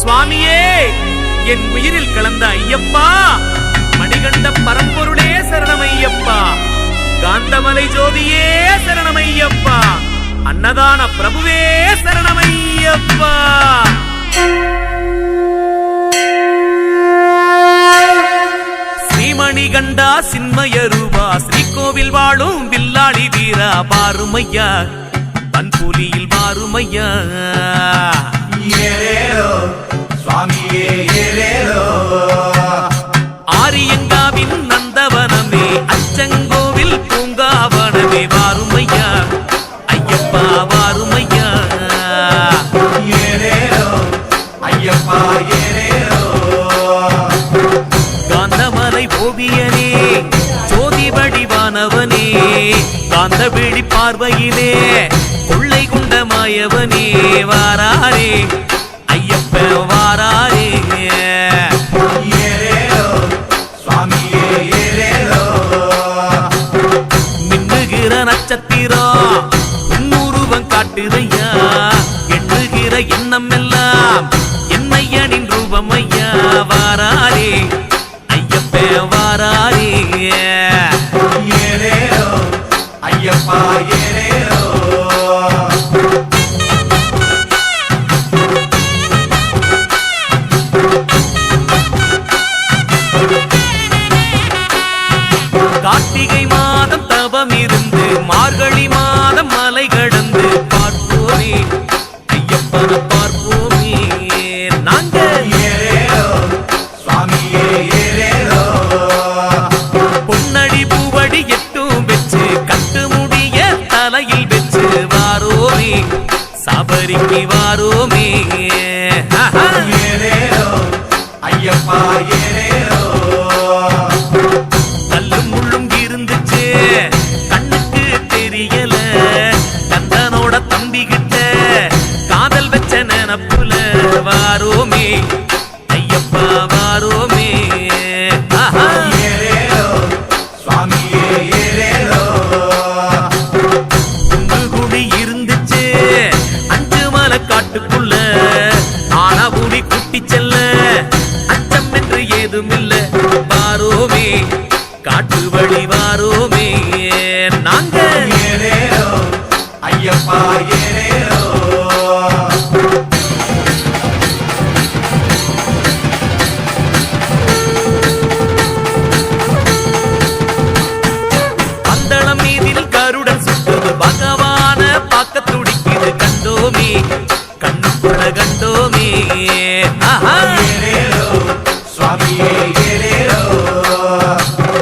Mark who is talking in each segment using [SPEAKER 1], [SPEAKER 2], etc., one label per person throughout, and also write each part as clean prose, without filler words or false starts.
[SPEAKER 1] சுவாமியே, என் உயிரில் கலந்த ஐயப்பா, மணிகண்ட பரம்பொருளே சரணமையப்பா, காந்தமலை ஜோதியே சரணமையப்பா, அன்னதான பிரபுவே சரணமையப்பா. ஸ்ரீமணிகண்டா சின்மய ரூபா, ஸ்ரீகோவில் வாழும் வில்லாளி வீரா, பாருமையா பன்புலியில் பாருமையா.
[SPEAKER 2] சுவாமியே
[SPEAKER 1] ஆரியங்காவின் நந்தவனமே, அச்சங்கோவில் பூங்காவனமே, வாருமையா ஐயப்பா வாருமையா.
[SPEAKER 2] ஐயப்பா
[SPEAKER 1] காந்தமலை ஓவியனே, ஜோதி வடிவானவனே, காந்த விழி பார்வையிலே கொள்ளை குண்ட மாயவனே, வாராரே ஐயப்ப வாராரே. மின்னுகிற நட்சத்திரம் உன்னுருவம் காட்டுதையா, எண்ணுகிற எண்ணம் எல்லாம் என்னையனின் ரூபம் ஐயா, வாராரே ஐயப்ப வாராரே.
[SPEAKER 2] ஐயப்பா
[SPEAKER 1] கார்த்திகை மாதம் தவம் இருந்து மார்கழி மாதம் மலை கடந்து பார்ப்போமே ஐயப்பன பார்ப்போமே. நாங்க பொன்னடி பூவடி எட்டும் வச்சு கட்டு முடிய தலையில் வச்சு வாரோமே சபரிக்கு வாரோமே.
[SPEAKER 2] ஐயப்பா
[SPEAKER 1] கல்லும் முள்ளும் இருந்துச்சு கண்ணுக்கு தெரியல, கந்தனோட தம்பிகிட்ட காதல் வச்ச நினப்புல வாரோமே ஐயப்பா வாரோமே. குண்டு இருந்துச்சு அஞ்சு மலை காட்டுக்குள்ள, ஆனபுடி குட்டி செல்ல அச்சம் என்று ஏதுமில்ல, வாரோமே காட்டு வழி வாரோமே. நாங்க
[SPEAKER 2] ஐயப்பா
[SPEAKER 1] பந்தளம் மீதில் கருடன் சுட்டது, பகவான பார்க்க துடிக்குது, கண்டோமே கண்ணுக்குள்ள கண்டோமே.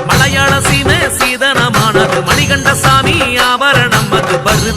[SPEAKER 1] மலையாள சீன சீதனமானது, மணிகண்ட